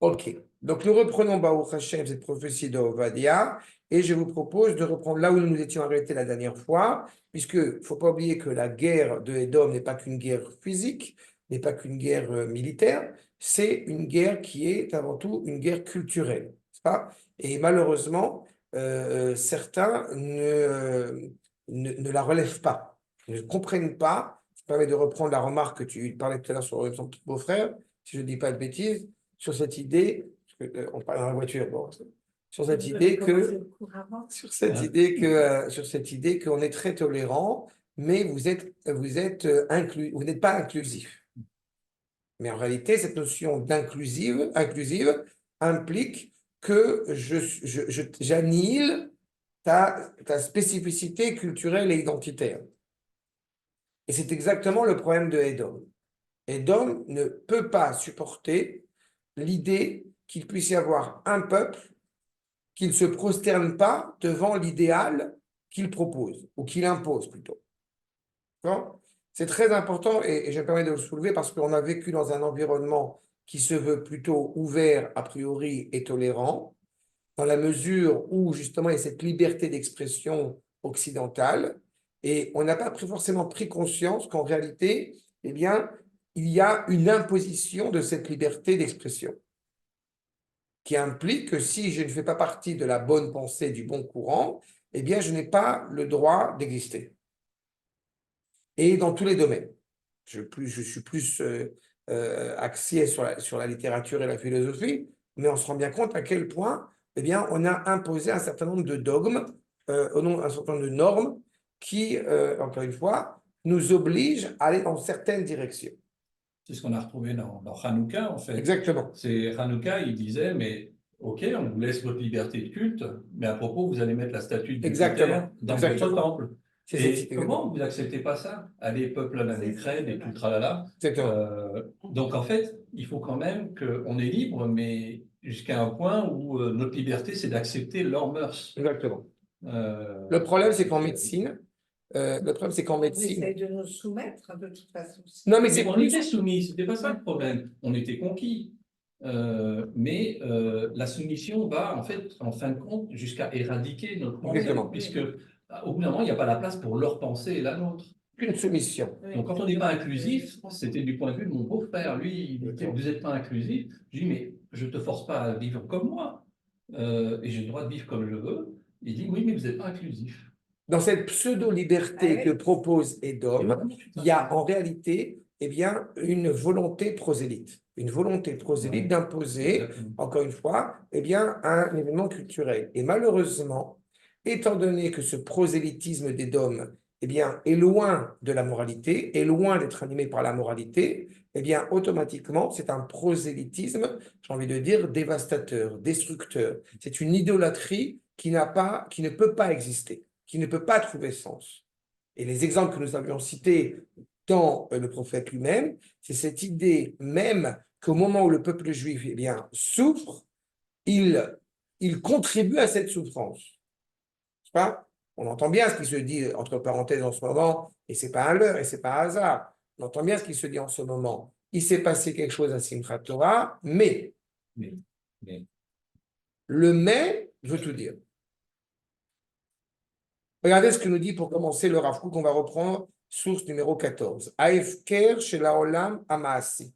Ok. Donc, nous reprenons Baruch Hashem, cette prophétie de Ovadia, et je vous propose de reprendre là où nous nous étions arrêtés la dernière fois, puisque il ne faut pas oublier que la guerre de Édom n'est pas qu'une guerre physique, n'est pas qu'une guerre militaire, c'est une guerre qui est avant tout une guerre culturelle. N'est-ce pas? Et malheureusement, certains ne la relèvent pas, ne comprennent pas. Je me permets de reprendre la remarque que tu parlais tout à l'heure sur son petit beau-frère, si je ne dis pas de bêtises, sur cette idée, parce que, on parle dans la voiture, bon, sur cette idée que, sur cette idée qu'on est très tolérant, mais vous n'êtes pas inclusif. Mais en réalité, cette notion inclusive implique que j'annihile ta spécificité culturelle et identitaire. Et c'est exactement le problème de Edom. Edom ne peut pas supporter l'idée qu'il puisse y avoir un peuple qui ne se prosterne pas devant l'idéal qu'il propose, ou qu'il impose plutôt. C'est très important, et je me permets de le soulever parce qu'on a vécu dans un environnement qui se veut plutôt ouvert, a priori, et tolérant, dans la mesure où justement il y a cette liberté d'expression occidentale, et on n'a pas forcément pris conscience qu'en réalité, eh bien, il y a une imposition de cette liberté d'expression, qui implique que si je ne fais pas partie de la bonne pensée, du bon courant, eh bien, je n'ai pas le droit d'exister. Et dans tous les domaines. Je suis plus axé sur la littérature et la philosophie, mais on se rend bien compte à quel point eh bien, on a imposé un certain nombre de dogmes, un certain nombre de normes qui, encore une fois, nous obligent à aller dans certaines directions. C'est ce qu'on a retrouvé dans Hanouka, en fait. Exactement. C'est Hanouka, il disait, mais OK, on vous laisse votre liberté de culte, mais à propos, vous allez mettre la statue de Jupiter dans votre temple. Et comment vous n'acceptez pas ça? Allez, peuple à la décrète et tout le tralala. Donc, en fait, il faut quand même qu'on est libre, mais jusqu'à un point où notre liberté, c'est d'accepter leurs mœurs. Exactement. Le problème, c'est qu'en médecine, On essaye de nous soumettre de toute façon. Non, mais on était soumis, c'était pas ça le problème. On était conquis. Mais la soumission va, en fait, en fin de compte, jusqu'à éradiquer notre pensée, puisque au bout d'un moment, il n'y a pas la place pour leur pensée et la nôtre. Une soumission. Donc, quand on n'est pas inclusif, c'était du point de vue de mon beau-frère. Lui, il dit, vous n'êtes pas inclusif. Je dis, mais je ne te force pas à vivre comme moi. Et j'ai le droit de vivre comme je veux. Il dit, oui, mais vous n'êtes pas inclusif. Dans cette pseudo-liberté que propose Edom, il y a en réalité eh bien, une volonté prosélyte. Une volonté prosélyte d'imposer, encore une fois, eh bien, un événement culturel. Et malheureusement, étant donné que ce prosélytisme d'Edom eh bien, est loin de la moralité, est loin d'être animé par la moralité, eh bien, automatiquement, c'est un prosélytisme, j'ai envie de dire, dévastateur, destructeur. C'est une idolâtrie qui ne peut pas exister, qui ne peut pas trouver sens. Et les exemples que nous avions cités dans le prophète lui-même, c'est cette idée même qu'au moment où le peuple juif eh bien, souffre, il contribue à cette souffrance. Pas? On entend bien ce qui se dit entre parenthèses en ce moment, et ce n'est pas un leurre, et ce n'est pas un hasard. On entend bien ce qui se dit en ce moment. Il s'est passé quelque chose à Simchat Torah, mais. Le mais veut tout dire. Regardez ce que nous dit pour commencer le Rav Kook, qu'on va reprendre, source numéro 14. Aefker chez la Olam Amaasi.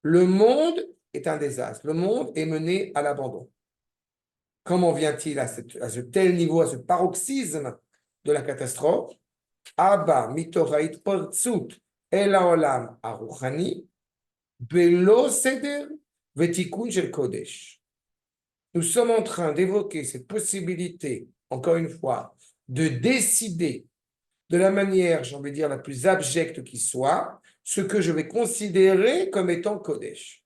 Le monde est un désastre. Le monde est mené à l'abandon. Comment vient-il à ce tel niveau, à ce paroxysme de la catastrophe? Abba mitorait partsut el haolam aruchani belo seder vetikun shel kodesh. Nous sommes en train d'évoquer cette possibilité, encore une fois, de décider de la manière, j'ai envie de dire, la plus abjecte qui soit, ce que je vais considérer comme étant Kodesh.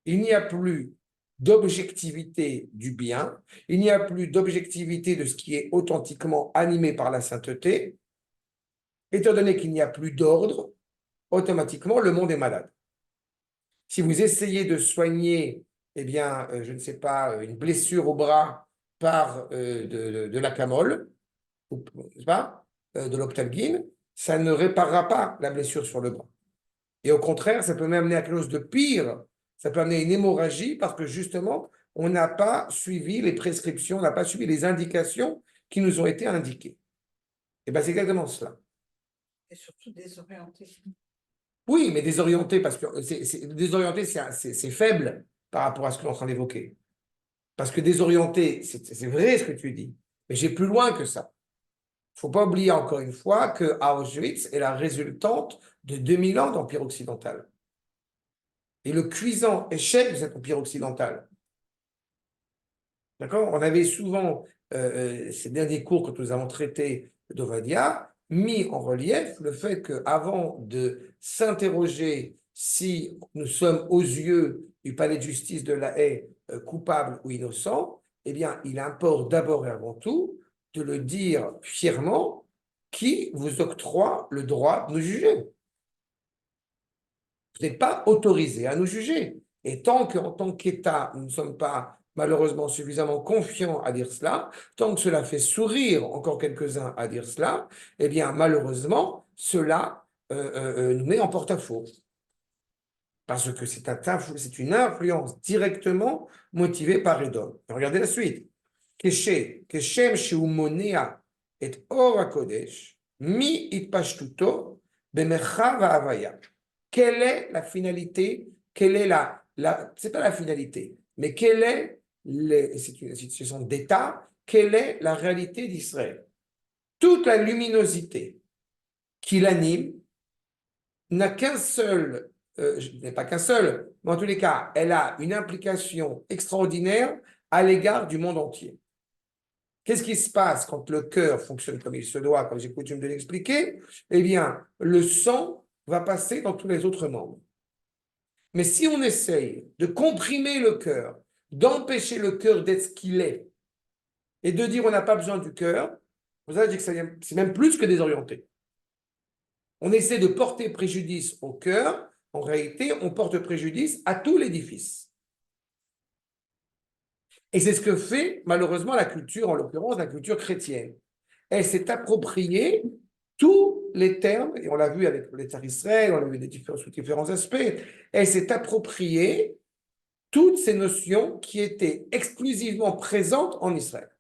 Il n'y a plus d'objectivité du bien, il n'y a plus d'objectivité de ce qui est authentiquement animé par la sainteté. Étant donné qu'il n'y a plus d'ordre, automatiquement, le monde est malade. Si vous essayez de soigner, eh bien, je ne sais pas, une blessure au bras par de la camole, pas, de l'ophtalmine, ça ne réparera pas la blessure sur le bras. Et au contraire, ça peut même amener à quelque chose de pire, Ça peut amener une hémorragie parce que justement, on n'a pas suivi les prescriptions, on n'a pas suivi les indications qui nous ont été indiquées. Et bien, c'est exactement cela. Et surtout désorienté. Oui, mais désorienté, parce que désorienté, c'est faible par rapport à ce que l'on est en train d'évoquer. Parce que désorienté, c'est vrai ce que tu dis, mais j'ai plus loin que ça. Il ne faut pas oublier encore une fois que Auschwitz est la résultante de 2000 ans d'empire occidental. Et le cuisant échec de cet empire occidental. D'accord? On avait souvent, ces derniers cours que nous avons traités d'Ovadia, mis en relief le fait qu'avant de s'interroger si nous sommes aux yeux du palais de justice de La Haye coupables ou innocents, eh bien, il importe d'abord et avant tout de le dire fièrement qui vous octroie le droit de nous juger. Vous n'êtes pas autorisé à nous juger. Et tant qu'en tant qu'État, nous ne sommes pas malheureusement suffisamment confiants à dire cela, tant que cela fait sourire encore quelques-uns à dire cela, eh bien malheureusement, cela nous met en porte-à-faux. Parce que c'est une influence directement motivée par Edom. Regardez la suite. Keshem sheumonea et or hakodesh mi itpashtuto bemerchav ha'avaya. Quelle est la finalité? Quelle est c'est pas la finalité, mais quelle est c'est une situation d'État, quelle est la réalité d'Israël? Toute la luminosité qui l'anime n'a qu'un seul, n'est pas qu'un seul, mais en tous les cas, elle a une implication extraordinaire à l'égard du monde entier. Qu'est-ce qui se passe quand le cœur fonctionne comme il se doit, comme j'ai coutume de l'expliquer? Eh bien, le sang va passer dans tous les autres membres. Mais si on essaye de comprimer le cœur, d'empêcher le cœur d'être ce qu'il est, et de dire on n'a pas besoin du cœur, vous savez que c'est même plus que désorienté. On essaie de porter préjudice au cœur, en réalité, on porte préjudice à tout l'édifice. Et c'est ce que fait malheureusement la culture, en l'occurrence la culture chrétienne. Elle s'est appropriée tous les termes, et on l'a vu avec l'État d'Israël, on l'a vu sous différents aspects, elle s'est appropriée toutes ces notions qui étaient exclusivement présentes en Israël.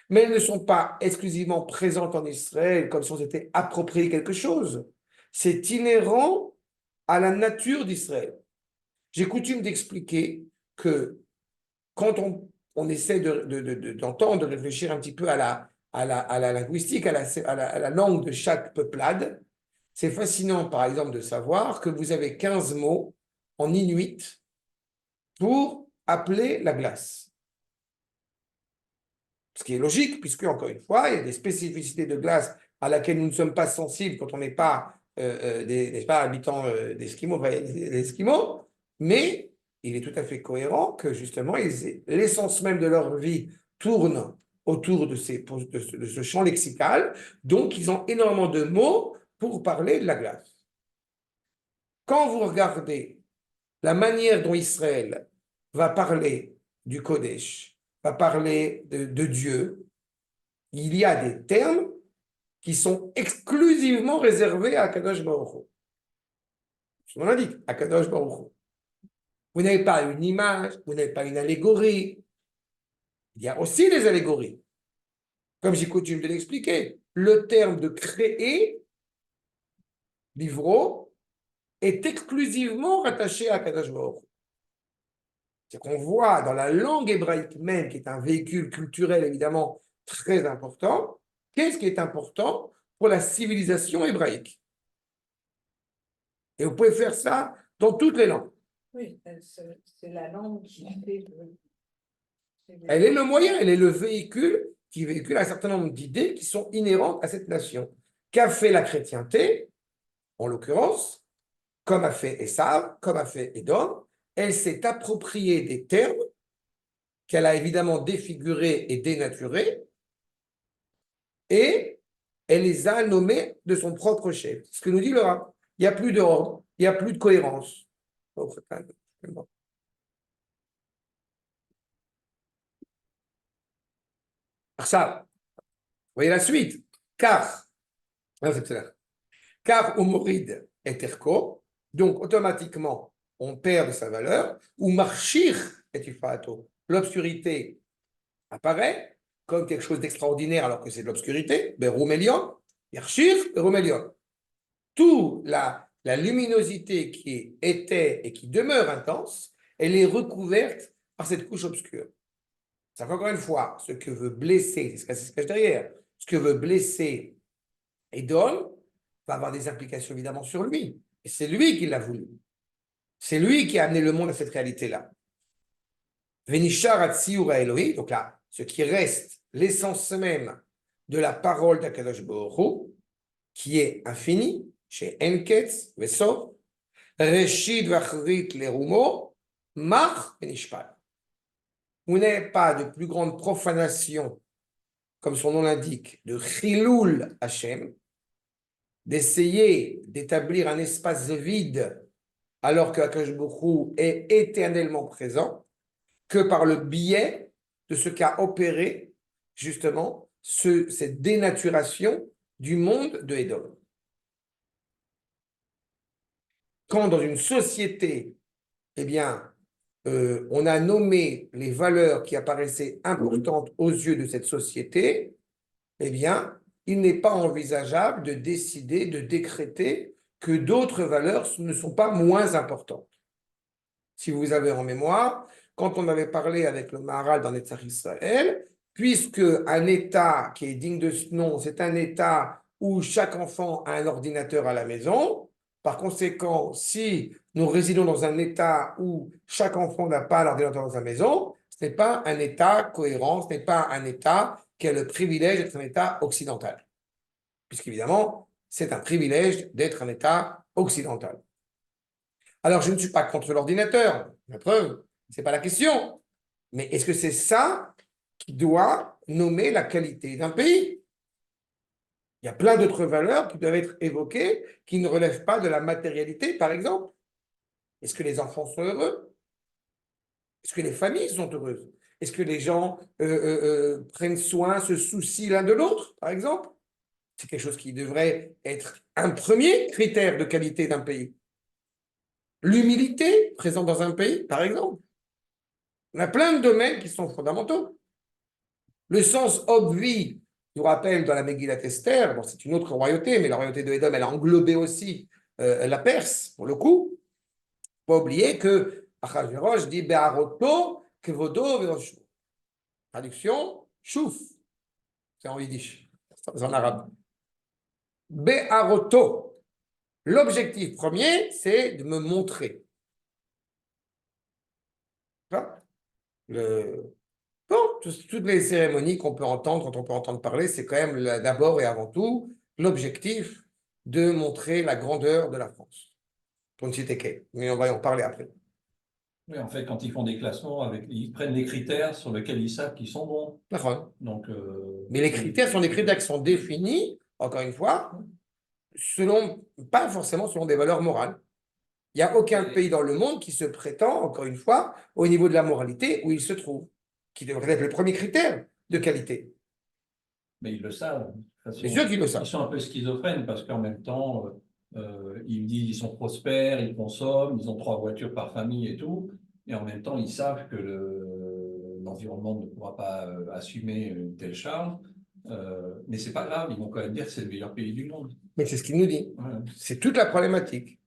Mais elles ne sont pas exclusivement présentes en Israël comme si on s'était approprié quelque chose. C'est inhérent à la nature d'Israël. J'ai coutume d'expliquer que quand on essaie d'entendre, de réfléchir un petit peu à la linguistique, à la langue de chaque peuplade, c'est fascinant, par exemple, de savoir que vous avez 15 mots en inuit pour appeler la glace. Ce qui est logique, puisque, encore une fois, il y a des spécificités de glace à laquelle nous ne sommes pas sensibles quand on n'est pas, n'est-ce pas habitants d'Esquimaux, mais il est tout à fait cohérent que, justement, l'essence même de leur vie tourne autour de ce champ lexical, donc ils ont énormément de mots pour parler de la glace. Quand vous regardez la manière dont Israël va parler du Kodesh, va parler de Dieu, il y a des termes qui sont exclusivement réservés à Kadosh Baruch Hu. Je vous l'indique, à Kadosh Baruch Hu. Vous n'avez pas une image, vous n'avez pas une allégorie. Il y a aussi des allégories. Comme j'ai coutume de l'expliquer, le terme de créer, livro, est exclusivement rattaché à Kadosh Baruch Hu. C'est qu'on voit dans la langue hébraïque même, qui est un véhicule culturel évidemment très important, qu'est-ce qui est important pour la civilisation hébraïque. Et vous pouvez faire ça dans toutes les langues. Oui, c'est la langue qui fait. Elle est le moyen, elle est le véhicule qui véhicule un certain nombre d'idées qui sont inhérentes à cette nation. Qu'a fait la chrétienté, en l'occurrence, comme a fait Esav, comme a fait Édom, elle s'est appropriée des termes qu'elle a évidemment défigurés et dénaturés, et elle les a nommés de son propre chef. Ce que nous dit le Rav. Il n'y a plus d'ordre, il n'y a plus de cohérence. Ça, vous voyez la suite. Car, car Omorid est Erko, donc automatiquement, on perd de sa valeur, ou marchir et tifaato, l'obscurité apparaît comme quelque chose d'extraordinaire alors que c'est de l'obscurité, Beroumelion, Yarchir, Beroumelion. Toute la luminosité qui était et qui demeure intense, elle est recouverte par cette couche obscure. Ça fait encore une fois, ce que veut blesser, c'est ce qui se cache derrière, ce que veut blesser Edom va avoir des implications évidemment sur lui. Et c'est lui qui l'a voulu. C'est lui qui a amené le monde à cette réalité-là. Venishar Atsiura Elohim, donc là, ce qui reste, l'essence même de la parole d'Akadosh Baruch Hu, qui est infini, chez Enketz, Vesov, Reshid Vachrit Lerumo, Mach Benishpal. Vous n'avez pas de plus grande profanation, comme son nom l'indique, de Chiloul Hashem, d'essayer d'établir un espace vide alors que Akadosh Baruch Hu est éternellement présent, que par le biais de ce qu'a opéré justement cette dénaturation du monde de Édom. Quand dans une société, eh bien, on a nommé les valeurs qui apparaissaient importantes aux yeux de cette société, eh bien, il n'est pas envisageable de décider, de décréter que d'autres valeurs ne sont pas moins importantes. Si vous avez en mémoire, quand on avait parlé avec le Maharal dans Netzach Israël, puisque un État qui est digne de ce nom, c'est un État où chaque enfant a un ordinateur à la maison. Par conséquent, si nous résidons dans un État où chaque enfant n'a pas l'ordinateur dans sa maison, ce n'est pas un État cohérent, ce n'est pas un État qui a le privilège d'être un État occidental. Puisqu'évidemment, c'est un privilège d'être un État occidental. Alors, je ne suis pas contre l'ordinateur, la preuve, ce n'est pas la question. Mais est-ce que c'est ça qui doit nommer la qualité d'un pays? Il y a plein d'autres valeurs qui doivent être évoquées, qui ne relèvent pas de la matérialité, par exemple. Est-ce que les enfants sont heureux? Est-ce que les familles sont heureuses? Est-ce que les gens prennent soin, se soucient l'un de l'autre, par exemple? C'est quelque chose qui devrait être un premier critère de qualité d'un pays. L'humilité présente dans un pays, par exemple. On a plein de domaines qui sont fondamentaux. Le sens obvi, je vous rappelle, dans la Megillat Esther, bon, c'est une autre royauté, mais la royauté de Édom, elle a englobé aussi la Perse, pour le coup. Il ne faut pas oublier que Achashverosh dit Be'aroto kevodo ve'oshu. Traduction, chouf. C'est en yiddish, c'est en arabe. Be'aroto. L'objectif premier, c'est de me montrer. Toutes les cérémonies qu'on peut entendre, quand on peut entendre parler, c'est quand même d'abord et avant tout l'objectif de montrer la grandeur de la France. Pour ne citer qu'elle. Mais on va y en parler après. Oui, en fait, quand ils font des classements, ils prennent des critères sur lesquels ils savent qu'ils sont bons. D'accord. Donc, mais les critères sont des critères qui sont définis, encore une fois, pas forcément selon des valeurs morales. Il n'y a aucun pays dans le monde qui se prétend, encore une fois, au niveau de la moralité où il se trouve, qui devrait être le premier critère de qualité. Mais ils le savent. C'est sûr qu'ils le savent. Ils sont un peu schizophrènes parce qu'en même temps, ils disent qu'ils sont prospères, ils consomment, ils ont 3 voitures par famille et tout. Et en même temps, ils savent que l'environnement ne pourra pas assumer une telle charge. Mais c'est pas grave, ils vont quand même dire que c'est le meilleur pays du monde. Mais c'est ce qu'il nous dit. Ouais. C'est toute la problématique.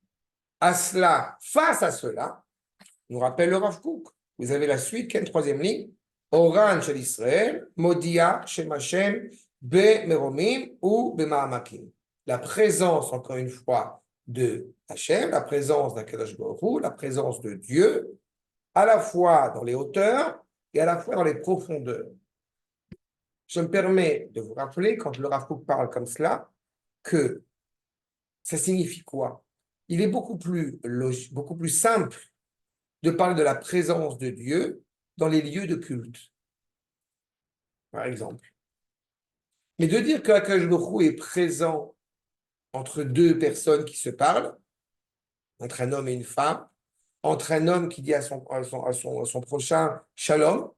À cela, face à cela, nous rappelle le Rav Kook. Vous avez la suite, qui est une 3e ligne. Oran shel Israël, Modia shem Hashem, be Meromim ou be Ma'amakim. La présence, encore une fois, de Hashem, la présence d'Akadosh Baruch Hu, la présence de Dieu, à la fois dans les hauteurs et à la fois dans les profondeurs. Je me permets de vous rappeler, quand le Rav Kook parle comme cela, que ça signifie quoi? Il est beaucoup plus simple de parler de la présence de Dieu dans les lieux de culte, par exemple. Mais de dire qu'Akadosh Baruch Hu est présent entre 2 personnes qui se parlent, entre un homme et une femme, entre un homme qui dit à son prochain shalom,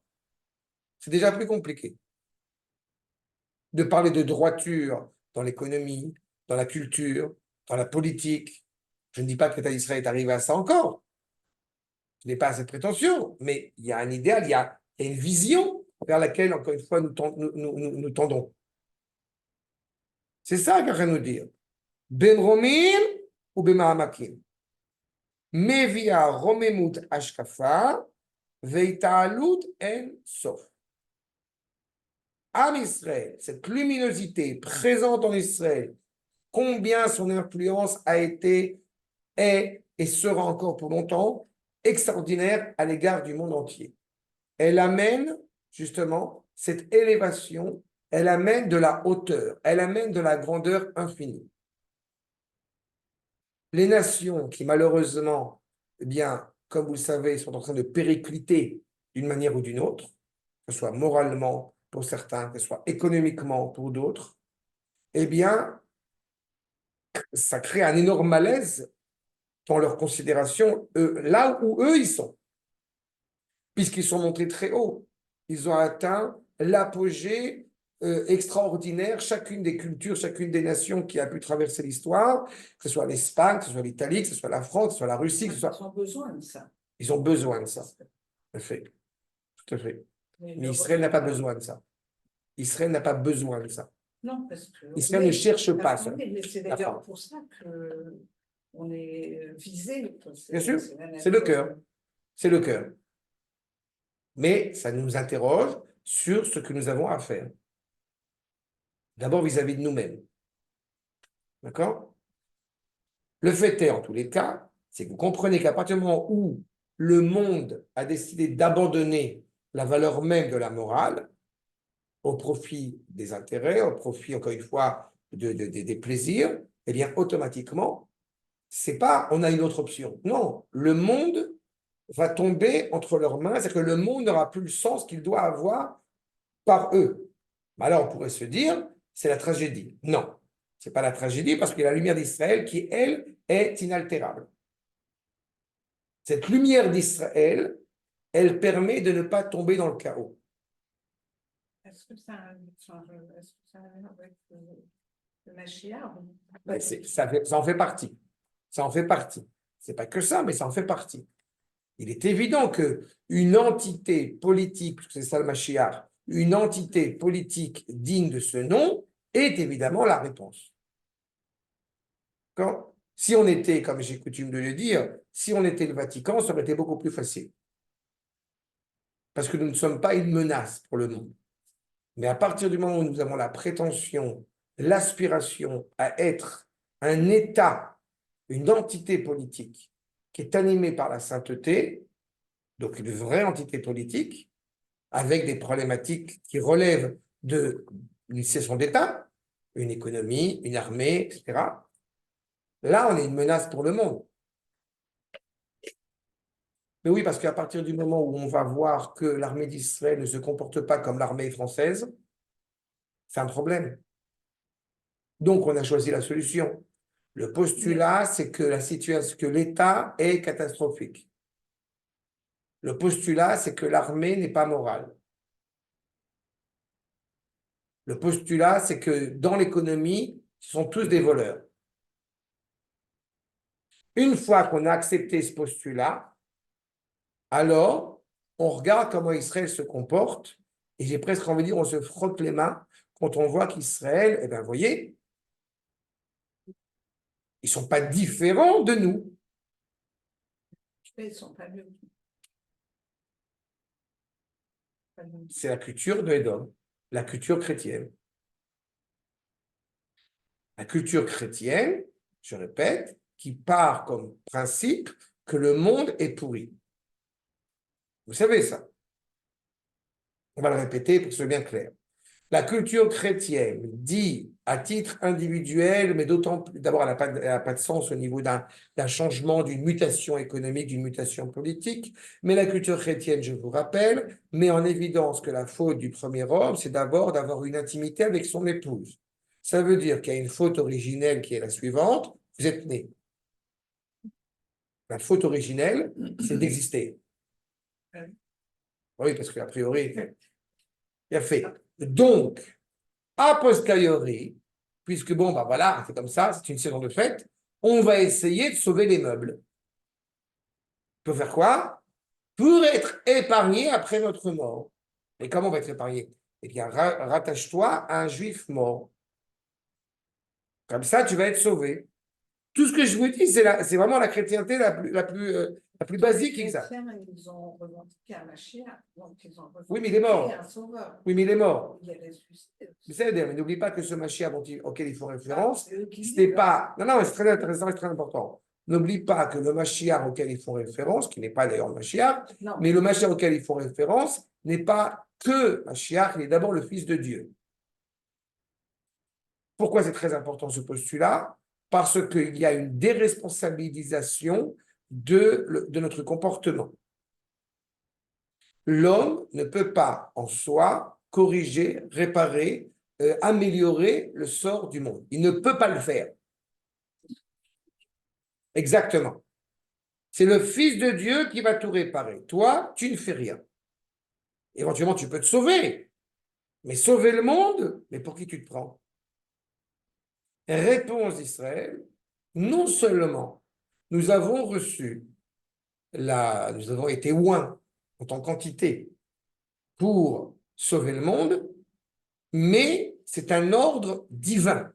c'est déjà plus compliqué. De parler de droiture dans l'économie, dans la culture, dans la politique. Je ne dis pas que l'État d'Israël est arrivé à ça encore, je n'ai pas cette prétention, mais il y a un idéal, il y a une vision vers laquelle, encore une fois, nous tendons. C'est ça qu'il va nous dire. Ben Romim ou Ben Mahamakim. Mevia Romemut Ashkafa, Veitaalut En Sof. Am Israël, cette luminosité présente en Israël, combien son influence a été, est et sera encore pour longtemps extraordinaire à l'égard du monde entier. Elle amène justement cette élévation, elle amène de la hauteur, elle amène de la grandeur infinie. Les nations qui malheureusement, eh bien, comme vous le savez, sont en train de péricliter d'une manière ou d'une autre, que ce soit moralement pour certains, que ce soit économiquement pour d'autres, eh bien, ça crée un énorme malaise dans leur considération, là où eux ils sont, puisqu'ils sont montés très haut. Ils ont atteint l'apogée extraordinaire, chacune des cultures, chacune des nations qui a pu traverser l'histoire, que ce soit l'Espagne, que ce soit l'Italie, que ce soit la France, que ce soit la Russie, que ce soit... Ils ont besoin de ça. Ils ont besoin de ça. Tout à fait. Tout à fait. Mais Israël n'a pas besoin de ça. Israël n'a pas besoin de ça. Non, parce que... Israël ne cherche pas ça. C'est d'ailleurs pour ça qu'on est visé. Bien sûr, c'est le cœur. C'est le cœur. Mais ça nous interroge sur ce que nous avons à faire. D'abord vis-à-vis de nous-mêmes. D'accord? Le fait est, en tous les cas, c'est que vous comprenez qu'à partir du moment où le monde a décidé d'abandonner la valeur même de la morale au profit des intérêts, au profit, encore une fois, des plaisirs, eh bien, automatiquement, c'est pas on a une autre option. Non, le monde va tomber entre leurs mains, c'est-à-dire que le monde n'aura plus le sens qu'il doit avoir par eux. Alors, on pourrait se dire, c'est la tragédie. Non, ce n'est pas la tragédie parce qu'il y a la lumière d'Israël qui, elle, est inaltérable. Cette lumière d'Israël, elle permet de ne pas tomber dans le chaos. Est-ce que ça a un lien avec le Mashiach? Ça en fait partie. Ça en fait partie. Ce n'est pas que ça, mais ça en fait partie. Il est évident qu'une entité politique, c'est ça le Mashiach, une entité politique digne de ce nom est évidemment la réponse. Quand, si on était, comme j'ai coutume de le dire, si on était le Vatican, ça aurait été beaucoup plus facile. Parce que nous ne sommes pas une menace pour le monde. Mais à partir du moment où nous avons la prétention, l'aspiration à être un État, une entité politique qui est animée par la sainteté, donc une vraie entité politique, avec des problématiques qui relèvent d'une situation d'État, une économie, une armée, etc. Là, on est une menace pour le monde. Mais oui, parce qu'à partir du moment où on va voir que l'armée d'Israël ne se comporte pas comme l'armée française, c'est un problème. Donc, on a choisi la solution. Le postulat, c'est que la situation, que l'État est catastrophique. Le postulat, c'est que l'armée n'est pas morale. Le postulat, c'est que dans l'économie, ce sont tous des voleurs. Une fois qu'on a accepté ce postulat, alors on regarde comment Israël se comporte, et j'ai presque envie de dire, on se frotte les mains quand on voit qu'Israël, eh bien, vous voyez, ils ne sont pas différents de nous. Ils ne sont pas mieux. C'est la culture de Édom, la culture chrétienne. La culture chrétienne, je répète, qui part comme principe que le monde est pourri. Vous savez ça. On va le répéter pour que ce soit bien clair. La culture chrétienne dit à titre individuel, mais d'autant plus, d'abord, elle n'a pas de sens au niveau d'un changement, d'une mutation économique, d'une mutation politique, mais la culture chrétienne, je vous rappelle, met en évidence que la faute du premier homme, c'est d'abord d'avoir une intimité avec son épouse. Ça veut dire qu'il y a une faute originelle qui est la suivante, vous êtes né. La faute originelle, c'est d'exister. Oui, parce qu'a priori, il y a fait. Donc, a posteriori, puisque bon, bah voilà, c'est comme ça, c'est une saison de fête, on va essayer de sauver les meubles. On peut faire quoi? pour être épargné après notre mort. Et comment on va être épargné? Eh bien, rattache-toi à un juif mort. Comme ça, tu vas être sauvé. Tout ce que je vous dis, c'est vraiment la chrétienté la plus basique. Les chrétiens, ils ont revendiqué un Mashiach, donc ils ont oui, mais il est mort. un sauveur. Oui, mais il est mort. Il est ressuscité. Mais n'oublie pas que ce Mashiach auquel ils font référence, ce n'est pas. Non, non, c'est très intéressant, c'est très important. N'oublie pas que le Mashiach auquel ils font référence, qui n'est pas d'ailleurs le Mashiach, mais le Mashiach auquel ils font référence n'est pas que Mashiach, il est d'abord le Fils de Dieu. Pourquoi c'est très important ce postulat? Parce qu'il y a une déresponsabilisation de notre comportement. L'homme ne peut pas en soi corriger, réparer, améliorer le sort du monde. Il ne peut pas le faire. Exactement. C'est le Fils de Dieu qui va tout réparer. Toi, tu ne fais rien. Éventuellement, tu peux te sauver. Mais sauver le monde, mais pour qui tu te prends? Réponse d'Israël, non seulement nous avons reçu, nous avons été oints en tant qu'entité pour sauver le monde, mais c'est un ordre divin.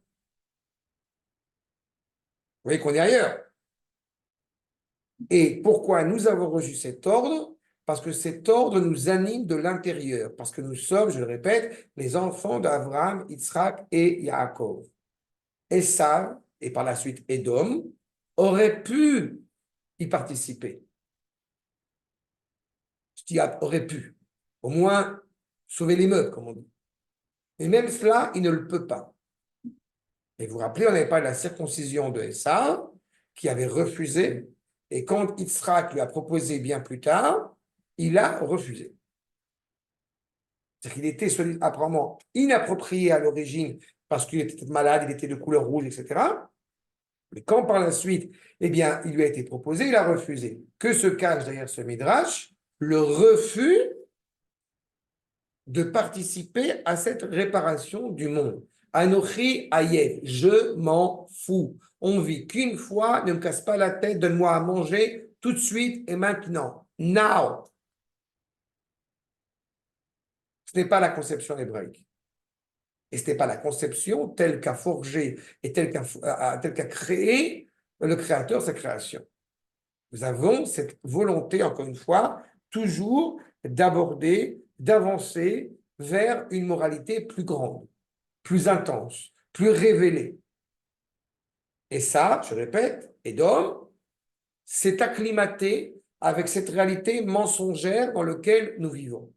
Vous voyez qu'on est ailleurs. Et pourquoi nous avons reçu cet ordre? Parce que cet ordre nous anime de l'intérieur, parce que nous sommes, je le répète, les enfants d'Abraham, Yitzhak et Yaakov. Esav, et par la suite Édom, auraient pu y participer. Je dis aurait pu, au moins sauver les meubles, comme on dit. Et même cela, il ne le peut pas. Et vous vous rappelez, on n'avait pas la circoncision de Esav, qui avait refusé, et quand Yitzhak lui a proposé bien plus tard, il a refusé. C'est-à-dire qu'il était apparemment inapproprié à l'origine parce qu'il était malade, il était de couleur rouge, etc. Mais quand par la suite, eh bien, il lui a été proposé, il a refusé. Que se cache derrière ce midrash? Le refus de participer à cette réparation du monde. Anochi Ayev, je m'en fous. On vit qu'une fois, ne me casse pas la tête, donne-moi à manger tout de suite et maintenant. Now. Ce n'est pas la conception hébraïque. Et ce n'est pas la conception telle qu'a forgé et telle qu'a créé le Créateur sa création. Nous avons cette volonté, encore une fois, toujours d'aborder, d'avancer vers une moralité plus grande, plus intense, plus révélée. Et ça, je répète, Édom s'est acclimaté avec cette réalité mensongère dans laquelle nous vivons.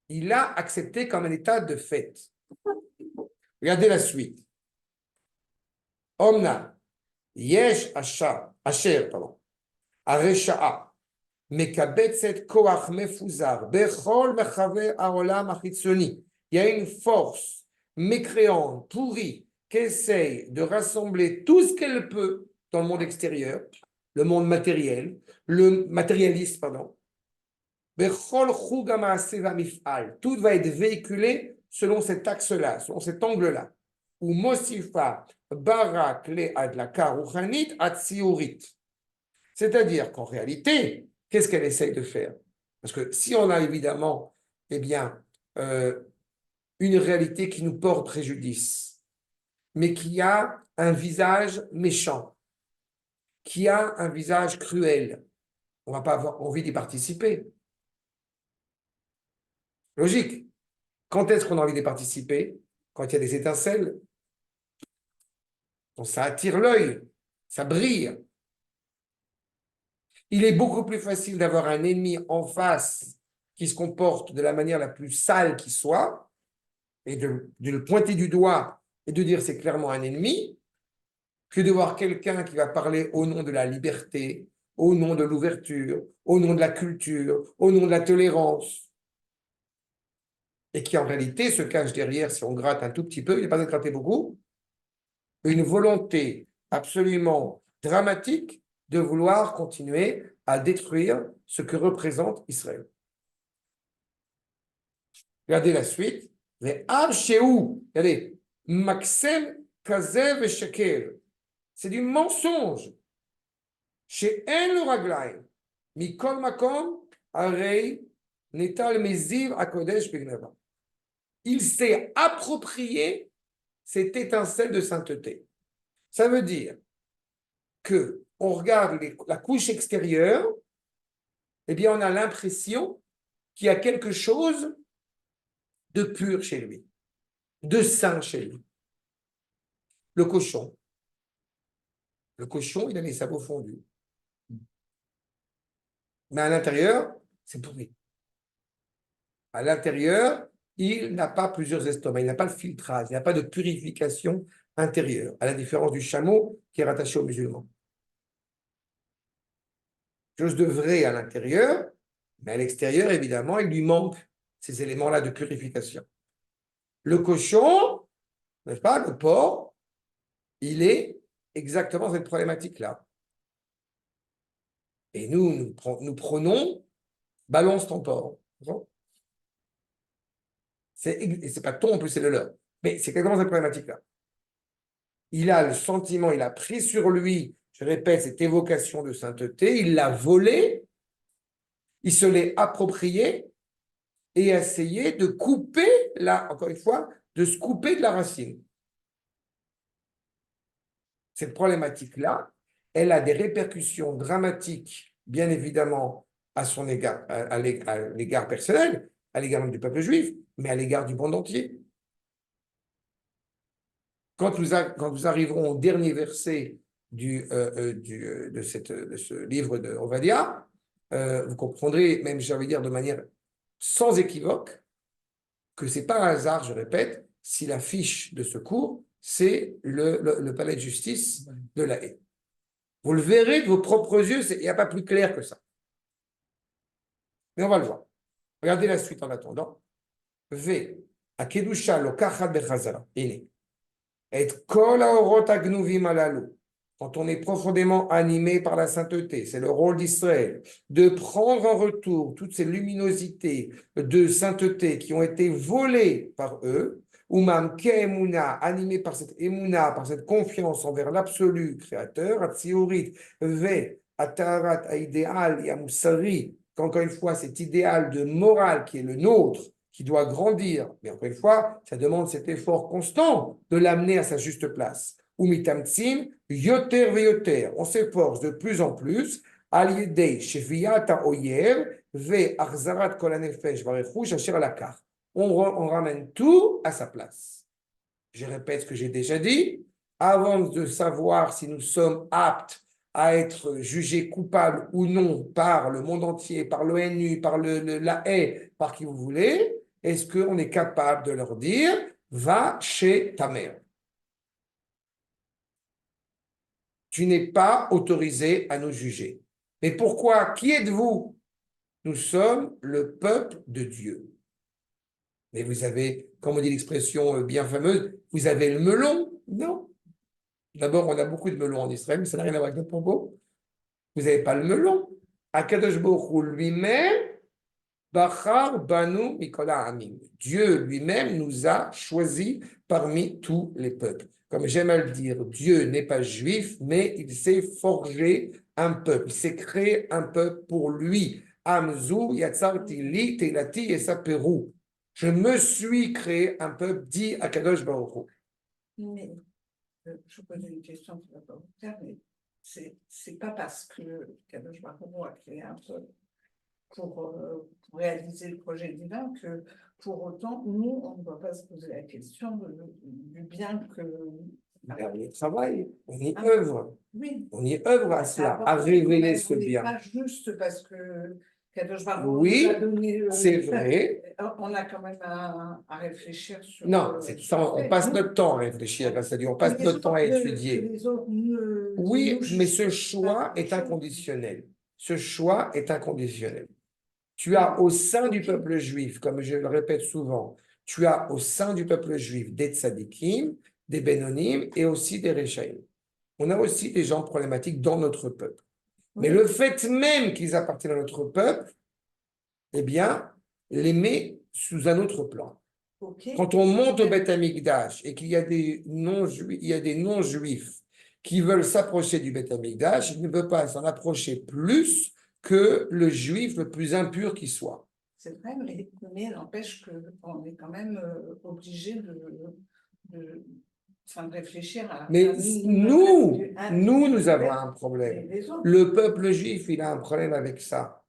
Il l'a accepté comme un état de fait. Regardez la suite. Omna, yesh asher, pardon, aresha'a, mekabetzet koach mefuzar, bechol mechave haolam achitzoni. Il y a une force mécréante, pourrie, qui essaye de rassembler tout ce qu'elle peut dans le monde extérieur, le monde matériel, le matérialiste, pardon. Bechol chugama seva mif'al. Tout va être véhiculé selon cet axe-là, selon cet angle-là. Ou mosifa barak le adlaka ruchanit atziurit. C'est-à-dire qu'en réalité, qu'est-ce qu'elle essaye de faire? Parce que si on a évidemment, eh bien, une réalité qui nous porte préjudice, mais qui a un visage méchant, qui a un visage cruel, on ne va pas avoir envie d'y participer. Logique. Quand est-ce qu'on a envie d'y participer? Quand il y a des étincelles. Donc ça attire l'œil, ça brille. Il est beaucoup plus facile d'avoir un ennemi en face qui se comporte de la manière la plus sale qui soit, et de le pointer du doigt et de dire c'est clairement un ennemi, que de voir quelqu'un qui va parler au nom de la liberté, au nom de l'ouverture, au nom de la culture, au nom de la tolérance, et qui en réalité se cache derrière, si on gratte un tout petit peu, il n'est pas gratté beaucoup, une volonté absolument dramatique de vouloir continuer à détruire ce que représente Israël. Regardez la suite. Regardez, Maxem Kazev et Sheker. C'est du mensonge. Chez El Raglaim, Mikol Makom, Arei Netal Meziv Akodesh Begnava. Il s'est approprié cette étincelle de sainteté. Ça veut dire que on regarde la couche extérieure, eh bien, on a l'impression qu'il y a quelque chose de pur chez lui, de saint chez lui. Le cochon, il a les sabots fondus. Mais à l'intérieur, c'est pourri. À l'intérieur, il n'a pas plusieurs estomacs, il n'a pas le filtrage, il n'a pas de purification intérieure, à la différence du chameau qui est rattaché aux musulmans. Chose de vrai à l'intérieur, mais à l'extérieur, évidemment, il lui manque ces éléments-là de purification. Le cochon, n'est-ce pas, le porc, il est exactement cette problématique-là. Et nous prenons balance ton porc. C'est pas ton, en plus, c'est le leur. Mais c'est exactement cette problématique-là. Il a le sentiment, il a pris sur lui, je répète, cette évocation de sainteté, il l'a volé, il se l'est approprié et essayé de couper, là, encore une fois, de se couper de la racine. Cette problématique-là, elle a des répercussions dramatiques, bien évidemment, à son égard, à l'égard personnel, à l'égard du peuple juif, mais à l'égard du monde entier. Quand nous arriverons au dernier verset de ce livre de Ovadia, vous comprendrez, même j'allais dire de manière sans équivoque, que ce n'est pas un hasard, je répète, si la fiche de ce cours, c'est le palais de justice de la Haye. Vous le verrez de vos propres yeux, il n'y a pas plus clair que ça. Mais on va le voir. Regardez la suite en attendant. V. Akedusha lo kachad bechazara. Et kol haorot agnuvim alalu. Quand on est profondément animé par la sainteté, c'est le rôle d'Israël, de prendre en retour toutes ces luminosités de sainteté qui ont été volées par eux, ou même ke'emuna, animé par cette emuna, par cette confiance envers l'absolu créateur, atziurit ve atarat aidéal yamusari, qu'encore une fois, cet idéal de morale qui est le nôtre, qui doit grandir, mais encore une fois, ça demande cet effort constant de l'amener à sa juste place. Umitamtsin, yoter veyoter, on s'efforce de plus en plus, al-yedei sheviyat ha'oyer ve achzarat kol hanefesh varechush asher alakar. On ramène tout à sa place. Je répète ce que j'ai déjà dit, avant de savoir si nous sommes aptes à être jugés coupables ou non par le monde entier, par l'ONU, par la Haye, par qui vous voulez, est-ce qu'on est capable de leur dire « va chez ta mère ». Tu n'es pas autorisé à nous juger. Mais pourquoi? Qui êtes-vous? Nous sommes le peuple de Dieu. Mais vous avez, comme on dit l'expression bien fameuse, vous avez le melon? Non. D'abord, on a beaucoup de melons en Israël, mais ça n'a rien à voir avec notre propos. Vous n'avez pas le melon. Akadosh Baruch Hu lui-même, Bachar Banu Mikola Amim. Dieu lui-même nous a choisis parmi tous les peuples. Comme j'aime à le dire, Dieu n'est pas juif, mais il s'est forgé un peuple. Il s'est créé un peuple pour lui. Amzu, Yatsarti, Li, Telati et Saperu. Je me suis créé un peuple, dit Akadosh Baruch Hu. Mais je pose une question qui va pas vous plaire, mais c'est pas parce que Kadosh Baruch Hu a créé un peuple pour réaliser le projet divin que pour autant, nous, on ne doit pas se poser la question du bien que... On y travaille, on y œuvre. Oui. On y œuvre à cela, à révéler ce bien. Pas juste parce que Kadosh Baruch Hu oui, nous a donné... c'est vrai. On a quand même à réfléchir sur... Non, c'est ça, on passe notre temps à réfléchir, c'est-à-dire on passe notre temps à étudier. Oui, mais ce choix est inconditionnel. Ce choix est inconditionnel. Tu as au sein du peuple juif, comme je le répète souvent, tu as au sein du peuple juif des tzadikim, des bénonim et aussi des rechaïm. On a aussi des gens problématiques dans notre peuple. Mais le fait même qu'ils appartiennent à notre peuple, eh bien, les met sous un autre plan. Quand on monte au Beth Amikdash et qu'il y a des non-juifs qui veulent s'approcher du Beth Amikdash, ils ne peuvent pas s'en approcher plus que le juif le plus impur qui soit. C'est vrai, mais n'empêche qu'on est quand même obligé de réfléchir à... Mais nous avons un problème. Le peuple juif, il a un problème avec ça.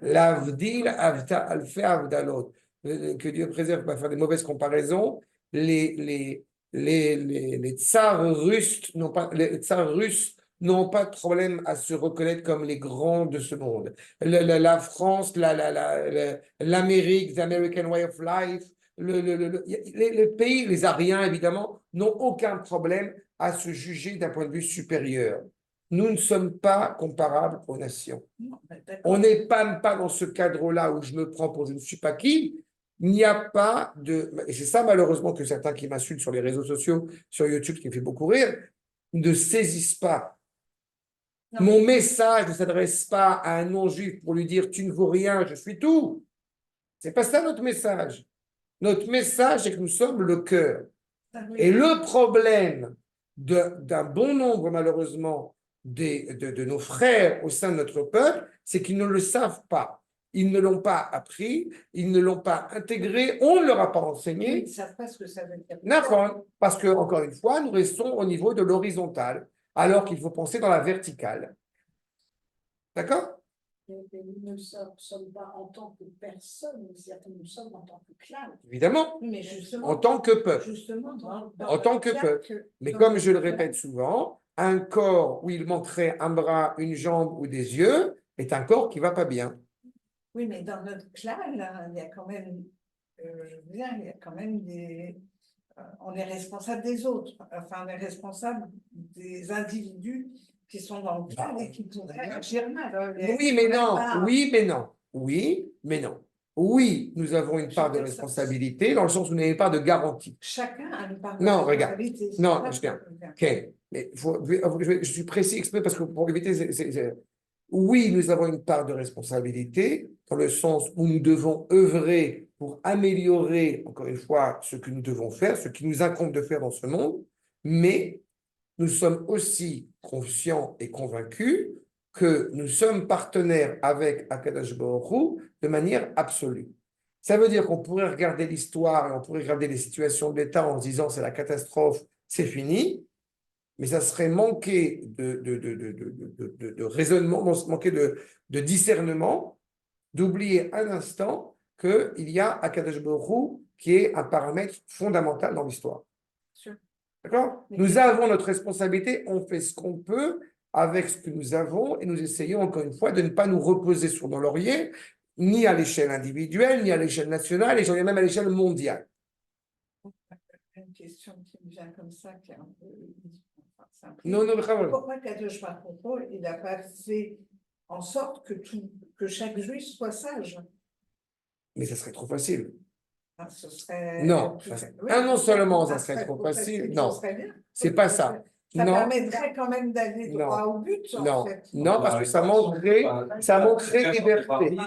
L'avdil, alfé, avdalot. Que Dieu préserve, pas faire des mauvaises comparaisons. Les tsars russes n'ont pas, les tsars russes n'ont pas de problème à se reconnaître comme les grands de ce monde. La France, l'Amérique, the American way of life, les pays, les Ariens évidemment, n'ont aucun problème à se juger d'un point de vue supérieur. Nous ne sommes pas comparables aux nations. On n'est pas dans ce cadre-là où je me prends pour je ne suis pas qui. Il n'y a pas de... Et c'est ça malheureusement que certains qui m'insultent sur les réseaux sociaux, sur YouTube, qui me fait beaucoup rire, ne saisissent pas. Non. Mon message ne s'adresse pas à un non-juif pour lui dire « tu ne vaux rien, je suis tout ». C'est pas ça notre message. Notre message, c'est que nous sommes le cœur. Et le problème d'un bon nombre, malheureusement, de nos frères au sein de notre peuple, c'est qu'ils ne le savent pas. Ils ne l'ont pas appris, ils ne l'ont pas intégré, on ne leur a pas enseigné. Ils ne savent pas ce que ça veut dire. Parce que, encore une fois, nous restons au niveau de l'horizontal, alors qu'il faut penser dans la verticale. D'accord? Nous ne sommes pas en tant que personne, c'est-à-dire que nous sommes en tant que clan. Évidemment, mais justement, en tant que peuple. Justement, en tant que peuple. Mais comme je le répète souvent, un corps où il manquerait un bras, une jambe ou des yeux est un corps qui ne va pas bien. Oui, mais dans notre clan, là, il y a quand même, il y a quand même des... on est responsable des autres. Enfin, on est responsable des individus qui sont dans le clan et qui pourraient agir mal. Oui, mais non. Oui, mais non. Oui, mais non. Oui, nous avons une part de responsabilité, dans le sens où nous n'avons pas de garantie. Chacun a une part de non, responsabilité. Regarde. Non, je viens. Ok. Mais je suis précis exprès parce que pour éviter... Oui, nous avons une part de responsabilité, dans le sens où nous devons œuvrer pour améliorer, encore une fois, ce que nous devons faire, ce qui nous incombe de faire dans ce monde, mais nous sommes aussi conscients et convaincus que nous sommes partenaires avec Akadosh Baruch Hu de manière absolue. Ça veut dire qu'on pourrait regarder l'histoire et on pourrait regarder les situations de l'État en se disant c'est la catastrophe, c'est fini, mais ça serait manquer de raisonnement, manquer de discernement, d'oublier un instant qu'il y a Akadosh Baruch Hu qui est un paramètre fondamental dans l'histoire. D'accord? Nous avons notre responsabilité, on fait ce qu'on peut avec ce que nous avons et nous essayons encore une fois de ne pas nous reposer sur nos lauriers, ni à l'échelle individuelle, ni à l'échelle nationale, et j'en ai même à l'échelle mondiale. Une question qui me vient comme ça, qui est un peu... Non, pourquoi Kadosh Baruch Hu, il n'a pas fait en sorte que chaque juif soit sage? Mais ça serait trop facile. Ce serait... Non, non seulement ça serait trop facile, non, c'est pas ça. Ça permettrait quand même d'aller droit au but, non, en fait. Non, parce que ça montrerait liberté.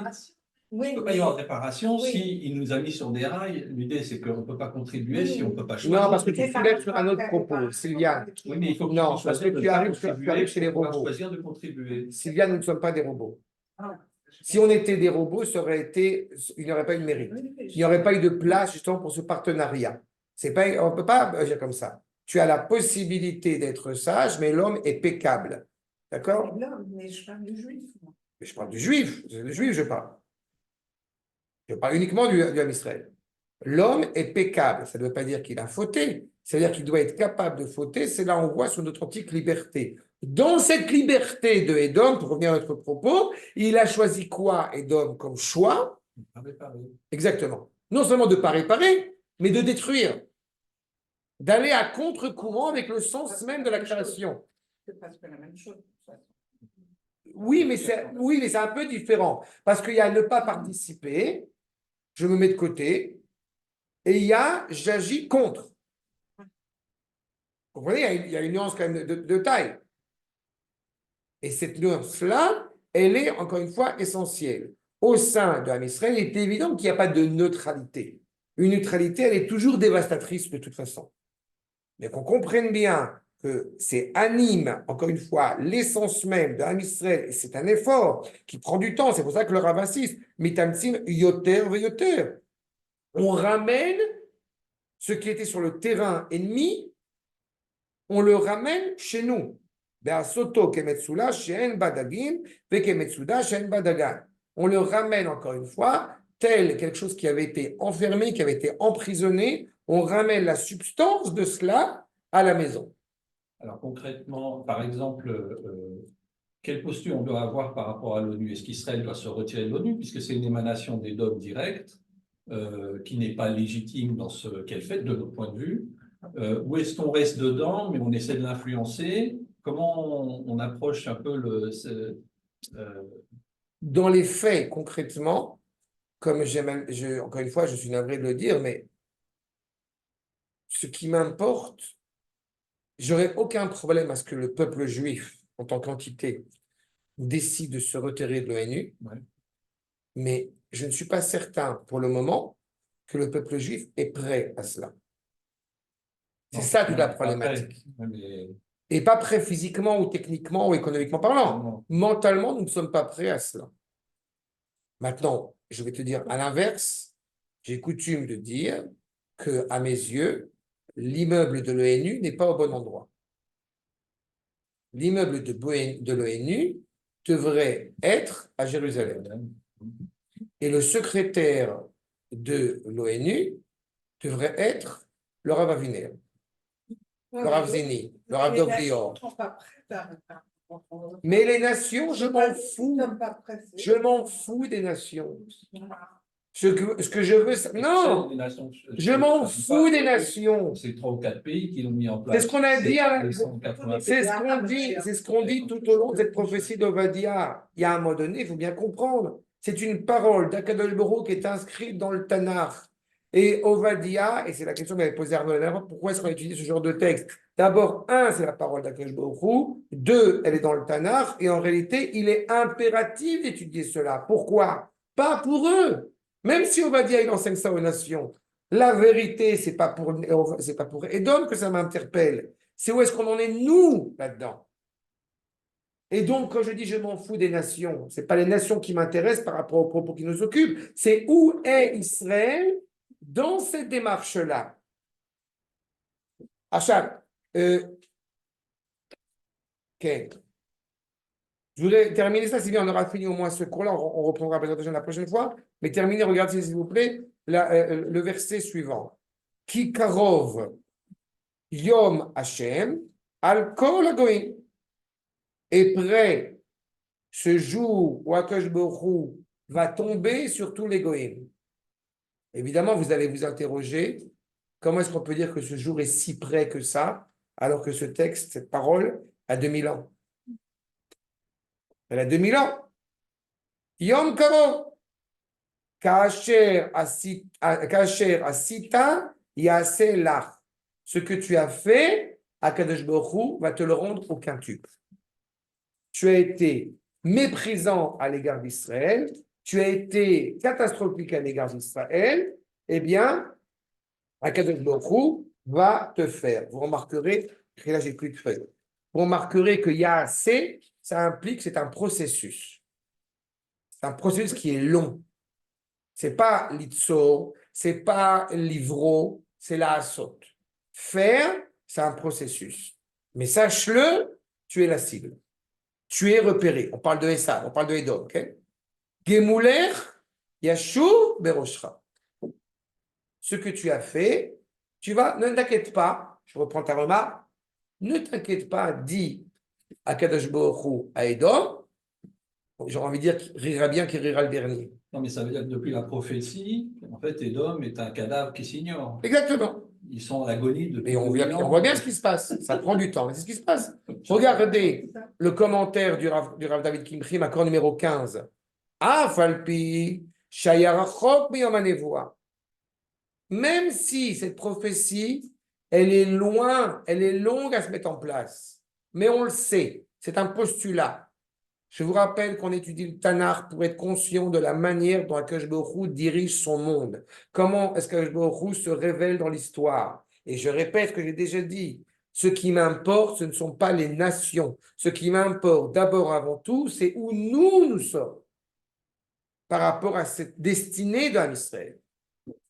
Oui, il ne peut pas y avoir de réparation s'il nous a mis sur des rails. L'idée, c'est qu'on ne peut pas contribuer si on ne peut pas choisir. Non, parce que tu soulèves sur un autre propos, Sylviane. Oui, mais il faut parce que tu arrives chez les robots. Choisir de contribuer. Sylviane, nous ne sommes pas des robots. Si on était des robots, il n'y aurait pas eu de mérite. Il n'y aurait pas eu de place justement pour ce partenariat. On ne peut pas agir comme ça. Tu as la possibilité d'être sage, mais l'homme est peccable. D'accord? Mais je parle du juif. Mais je parle du juif. C'est le juif, je parle. Je parle uniquement du Ham Israël. L'homme est peccable. Ça ne veut pas dire qu'il a fauté. C'est-à-dire qu'il doit être capable de fauter. C'est là on voit son authentique liberté. Dans cette liberté de Édom, pour revenir à notre propos, il a choisi quoi, Édom, comme choix? Exactement. Non seulement de ne pas réparer, mais de détruire. D'aller à contre-courant avec le sens même de la création. C'est presque la même chose. Oui, mais c'est un peu différent. Parce qu'il y a ne pas participer, je me mets de côté, et il y a j'agis contre. Vous comprenez, il y a une nuance quand même de taille. Et cette nuance-là, elle est, encore une fois, essentielle. Au sein de Ham Israël, il est évident qu'il n'y a pas de neutralité. Une neutralité, elle est toujours dévastatrice de toute façon. Mais qu'on comprenne bien que c'est anime, encore une fois, l'essence même de Am Israël, et c'est un effort qui prend du temps, c'est pour ça que le Rav insiste, mitamtsim yoter veyoter. On ramène ce qui était sur le terrain ennemi, on le ramène chez nous. On le ramène encore une fois, tel quelque chose qui avait été enfermé, qui avait été emprisonné, on ramène la substance de cela à la maison. Alors concrètement, par exemple, quelle posture on doit avoir par rapport à l'ONU? Est-ce qu'Israël doit se retirer de l'ONU, puisque c'est une émanation des DOM directs, qui n'est pas légitime dans ce qu'elle fait, de notre point de vue? Ou est-ce qu'on reste dedans, mais on essaie de l'influencer? Comment on approche un peu Dans les faits, concrètement, comme encore une fois, je suis navré de le dire, mais ce qui m'importe, j'aurais aucun problème à ce que le peuple juif, en tant qu'entité, décide de se retirer de l'ONU, mais je ne suis pas certain, pour le moment, que le peuple juif est prêt à cela. C'est ça toute la problématique. Et pas prêt physiquement ou techniquement ou économiquement parlant. Mentalement, nous ne sommes pas prêts à cela. Maintenant, je vais te dire à l'inverse, j'ai coutume de dire que, à mes yeux, l'immeuble de l'ONU n'est pas au bon endroit. L'immeuble de l'ONU devrait être à Jérusalem. Et le secrétaire de l'ONU devrait être le Rav Aviner, le Rav Zini, le Rav Dov. Mais les nations, je m'en fous. Je m'en fous des nations. Ce que je veux, non, je m'en fous des nations. C'est 3 ou 4 pays qui l'ont mis en place. C'est ce qu'on a dit, c'est ce qu'on dit tout au long de cette prophétie d'Ovadia. Il y a un moment donné, il faut bien comprendre. C'est une parole d'Akadosh Baruch qui est inscrite dans le Tanakh. Et Ovadia, et c'est la question que j'avais posée à Arnaud, pourquoi est-ce qu'on utilise ce genre de texte? D'abord, c'est la parole d'Akadosh Baruch. 2, elle est dans le Tanakh. Et en réalité, il est impératif d'étudier cela. Pourquoi? Pas pour eux. Même si Ovadia il enseigne ça aux nations, la vérité, c'est pas pour Edom que ça m'interpelle. C'est où est-ce qu'on en est, nous, là-dedans. Et donc, quand je dis je m'en fous des nations, ce n'est pas les nations qui m'intéressent par rapport aux propos qui nous occupent, c'est où est Israël dans cette démarche-là. Achab, ok. Je voulais terminer ça, c'est bien, on aura fini au moins ce cours-là, on reprendra la présentation la prochaine fois, mais terminez, regardez s'il vous plaît, le verset suivant. Ki karov yom Hashem al kol hagoyim. Et près ce jour où Akash Baruch va tomber sur tous les goïms. Évidemment, vous allez vous interroger, comment est-ce qu'on peut dire que ce jour est si près que ça, alors que ce texte, cette parole, a 2000 ans? Elle a 2000 ans. Yom Karov. Kasher asita yaseh lach. Ce que tu as fait, Akadosh Baruch Hu va te le rendre au quintuple. Tu as été méprisant à l'égard d'Israël, tu as été catastrophique à l'égard d'Israël, eh bien, Akadosh Baruch Hu va te faire. Vous remarquerez, et là j'ai plus de feuilles, vous remarquerez que Yaaseh, ça implique, c'est un processus. C'est un processus qui est long. C'est pas l'itzo, c'est pas l'ivro, c'est la asot. Faire, c'est un processus. Mais sache-le, tu es la cible. Tu es repéré. On parle de Esav, on parle de Edom. Okay? Gemouler, Yashuv, Beroshra. Ce que tu as fait, tu vas, ne t'inquiète pas, je reprends ta remarque, ne t'inquiète pas, dis à Kadosh Baruch Hu à Edom, j'aurais envie de dire qu'il rira bien, qu'il rira le dernier. Non, mais ça veut dire que depuis la prophétie, en fait, Edom est un cadavre qui s'ignore. Exactement. Ils sont en agonie depuis. Et on voit bien ce qui se passe. Ça prend du temps, mais c'est ce qui se passe. Regardez le commentaire du Rav David Kimchim, accord numéro 15. Afalpi, Shayarachok Miyomanevoa. Même si cette prophétie, elle est loin, elle est longue à se mettre en place, mais on le sait, c'est un postulat. Je vous rappelle qu'on étudie le Tanakh pour être conscient de la manière dont Akadosh Baruch Hu dirige son monde. Comment est-ce qu'Akadosh Baruch Hu se révèle dans l'histoire? Et je répète ce que j'ai déjà dit. Ce qui m'importe, ce ne sont pas les nations. Ce qui m'importe d'abord avant tout, c'est où nous sommes par rapport à cette destinée d'un Israël.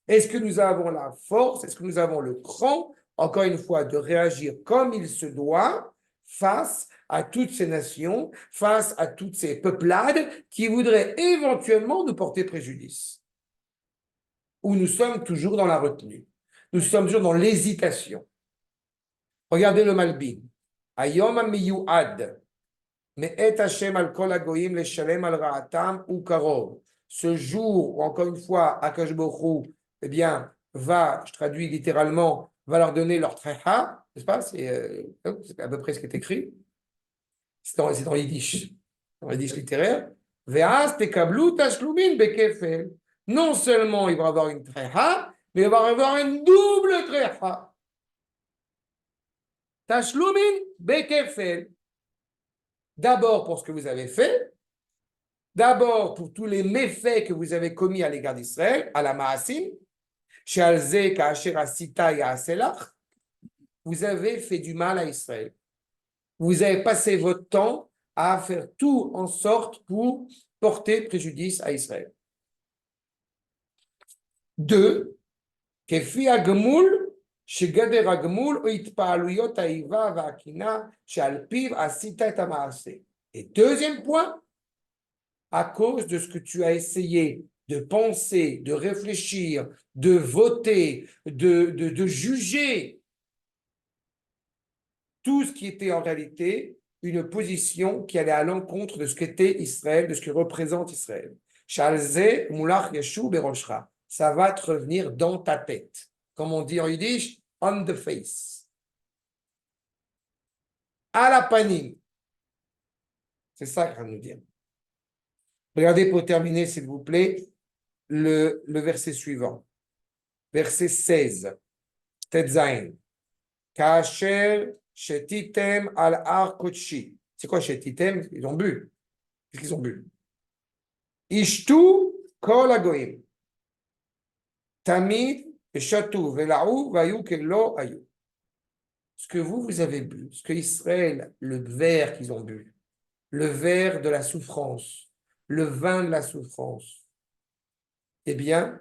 Est-ce que nous avons la force, est-ce que nous avons le cran, encore une fois, de réagir comme il se doit face à toutes ces nations, face à toutes ces peuplades qui voudraient éventuellement nous porter préjudice? Ou nous sommes toujours dans la retenue? Nous sommes toujours dans l'hésitation. Regardez le Malbim. Ayom amiyuad, me'et Hashem al kol hagoyim leshalem al ra'atam u karov. Ce jour où, encore une fois, Akash Baruch Hu, eh bien, va, je traduis littéralement, va leur donner leur treha, n'est-ce pas? C'est à peu près ce qui est écrit. C'est dans Yiddish, dans Yiddish littéraire. Ve'az tekablu tashlumin bekefel. Non seulement il va avoir une treha, mais il va avoir une double treha. Tashlumin bekefel. D'abord pour ce que vous avez fait, d'abord pour tous les méfaits que vous avez commis à l'égard d'Israël, à la Maasim, Shalze Kaasher Asita Yaaselach, vous avez fait du mal à Israël. Vous avez passé votre temps à faire tout en sorte pour porter préjudice à Israël. 2. Kefi Agmul, Shegader Agmul, Oitpaaluyot Aiva Vakina, Shalpiv Asita et Amaase. Et deuxième point, à cause de ce que tu as essayé de penser, de réfléchir, de voter, de juger tout ce qui était en réalité une position qui allait à l'encontre de ce qu'était Israël, de ce que représente Israël. Shalze Mulach Yeshu Beroshra. Ça va te revenir dans ta tête. Comme on dit en yiddish, on the face. À la panim. C'est ça qu'il va nous dire. Regardez pour terminer, s'il vous plaît, le verset suivant. Verset 16. Tetzain. Kaasher shetitem al ar kodeshi. C'est quoi shetitem? Ils ont bu. Qu'est-ce qu'ils ont bu? Ishtu kol hagoyim. Tamid shatu vela'u vayu kelo ayu. Ce que vous avez bu, ce que Israël, le verre qu'ils ont bu, le verre de la souffrance, le vin de la souffrance, eh bien,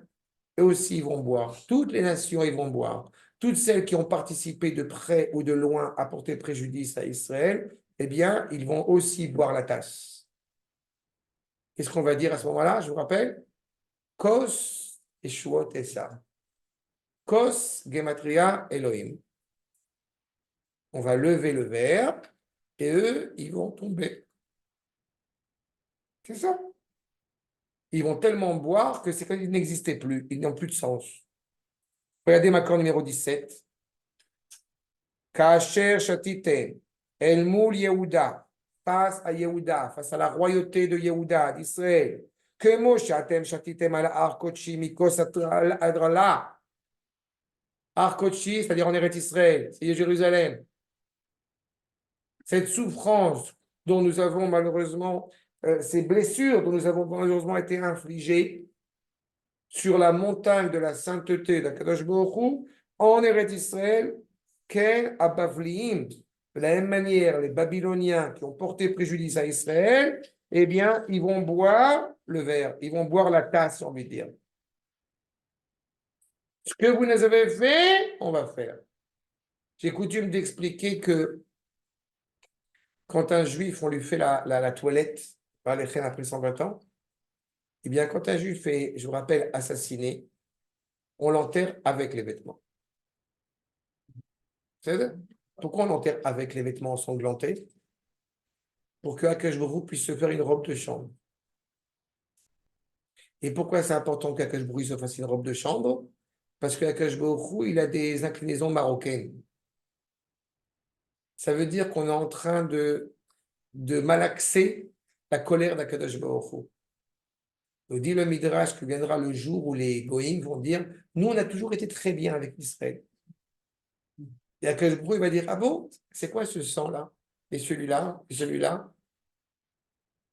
eux aussi ils vont boire. Toutes les nations ils vont boire. Toutes celles qui ont participé de près ou de loin à porter préjudice à Israël, eh bien, ils vont aussi boire la tasse. Qu'est-ce qu'on va dire à ce moment-là? Je vous rappelle, Kos Eshuot Esa. Kos Gematria Elohim. On va lever le verre et eux, ils vont tomber. C'est ça. Ils vont tellement boire que c'est comme s'ils n'existaient plus. Ils n'ont plus de sens. Regardez Macron numéro 17. Kaasher Shatiten, El Moul Yehuda, face à Yehuda, face à la royauté de Yehuda, d'Israël. Que Moshatem Shatitem al Arkochi Mikos Adrala. Arkochi, c'est-à-dire en Eretz Israël, c'est Jérusalem. Cette souffrance dont nous avons malheureusement, ces blessures dont nous avons malheureusement été infligées sur la montagne de la sainteté d'Akadosh Baruch Hu, en Eretz Israël, Ken Abavliim. De la même manière, les Babyloniens qui ont porté préjudice à Israël, eh bien, ils vont boire le verre, ils vont boire la tasse, on veut dire. Ce que vous nous avez fait, on va faire. J'ai coutume d'expliquer que quand un juif, on lui fait la toilette, par les reines après 120 ans, eh bien, quand un juif est, je vous rappelle, assassiné, on l'enterre avec les vêtements. C'est pourquoi on l'enterre avec les vêtements ensanglantés? Pour que Akash Baruch Hu puisse se faire une robe de chambre. Et pourquoi c'est important qu'Akash Baruch Hu se fasse une robe de chambre? Parce que Akash Baruch Hu, il a des inclinaisons marocaines. Ça veut dire qu'on est en train de malaxer la colère d'Akadosh Baruch Hu. Nous dit le Midrash que viendra le jour où les Goïms vont dire nous, on a toujours été très bien avec Israël. Et Akadosh Baruch Hu va dire ah bon, c'est quoi ce sang-là? Et celui-là? Et celui-là?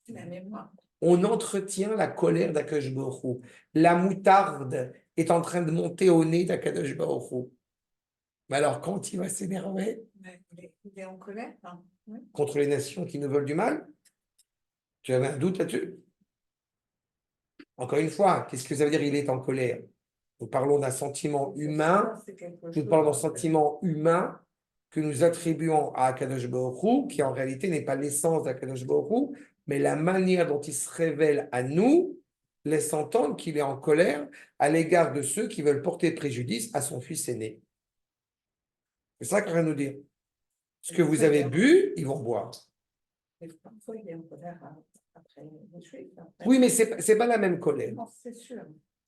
C'est la mémoire. On entretient la colère d'Akadosh Baruch Hu. La moutarde est en train de monter au nez d'Akadosh Baruch Hu. Mais alors, quand il va s'énerver il est en colère, hein. Oui. contre les nations qui nous veulent du mal, tu avais un doute là-dessus? Encore une fois, qu'est-ce que ça veut dire il est en colère? Nous parlons d'un sentiment humain, nous parlons d'un sentiment humain que nous attribuons à Akadosh Baruch Hu, qui en réalité n'est pas l'essence d'Akadosh Baruch Hu, mais la manière dont il se révèle à nous laisse entendre qu'il est en colère à l'égard de ceux qui veulent porter préjudice à son fils aîné. C'est ça qu'il vient nous dire. Ce que vous avez bu, ils vont boire. Parfois, il est en colère après les Juifs. Oui, mais ce n'est pas la même colère. Non, c'est sûr.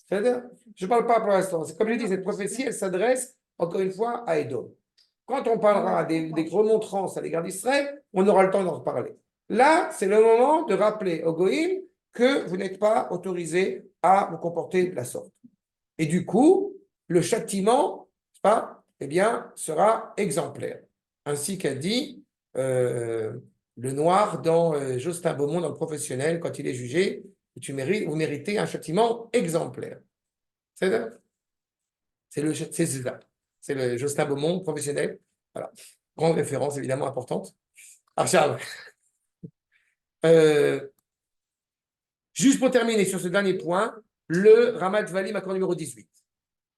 C'est-à-dire, je ne parle pas pour l'instant. C'est comme je dis, cette prophétie, elle s'adresse encore une fois à Édom. Quand on parlera des remontrances à l'égard d'Israël, on aura le temps d'en reparler. Là, c'est le moment de rappeler aux Goïm que vous n'êtes pas autorisé à vous comporter de la sorte. Et du coup, le châtiment, eh bien, sera exemplaire. Ainsi qu'a dit le noir dans Jospin Beaumont, dans le professionnel, quand il est jugé, vous méritez un châtiment exemplaire. C'est le Jospin Beaumont professionnel. Voilà. Grande référence, évidemment, importante. Charles. Juste pour terminer sur ce dernier point, le Ramat Valim, accord numéro 18.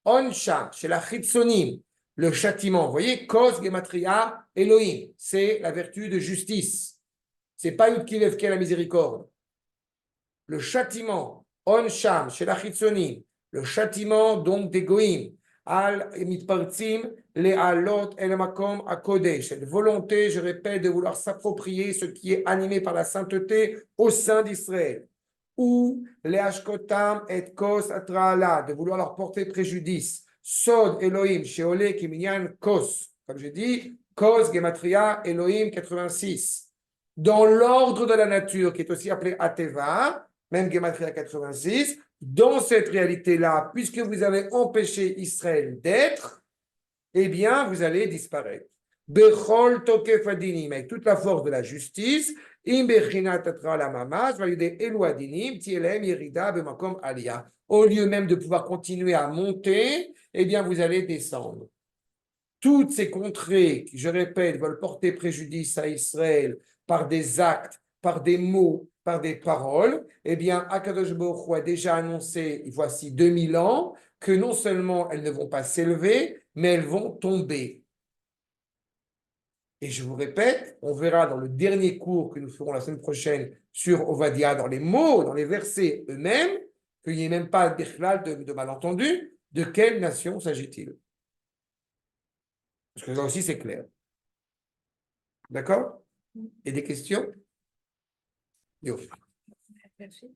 Onsham, chez la Chitsonim, le châtiment, vous voyez, Kos Gematria Elohim, c'est la vertu de justice. Ce n'est pas Yud Kilev qui est la miséricorde. Le châtiment, Onsham, chez la Chitsonim, le châtiment donc des Goïm, Al Mitpartzim, les Alot El Makom Akodesh, cette volonté, je répète, de vouloir s'approprier ce qui est animé par la sainteté au sein d'Israël. Ou les Ashkotam et Kos Atraala, de vouloir leur porter préjudice. Sod Elohim, Sheole Kiminyan Kos, comme je dis, Kos Gematria Elohim 86. Dans l'ordre de la nature, qui est aussi appelé Ateva, même Gematria 86, dans cette réalité-là, puisque vous avez empêché Israël d'être, eh bien, vous allez disparaître. Bechol Tokef Adinim, avec toute la force de la justice, au lieu même de pouvoir continuer à monter, eh bien, vous allez descendre. Toutes ces contrées qui, je répète, veulent porter préjudice à Israël par des actes, par des mots, par des paroles, eh bien, Akadosh Baruch Hu a déjà annoncé, voici 2000 ans, que non seulement elles ne vont pas s'élever, mais elles vont tomber. Et je vous répète, on verra dans le dernier cours que nous ferons la semaine prochaine sur Ovadia, dans les mots, dans les versets eux-mêmes, qu'il n'y ait même pas de malentendu, de quelle nation s'agit-il? Parce que là aussi, c'est clair. D'accord? Et des questions? Yo. Merci.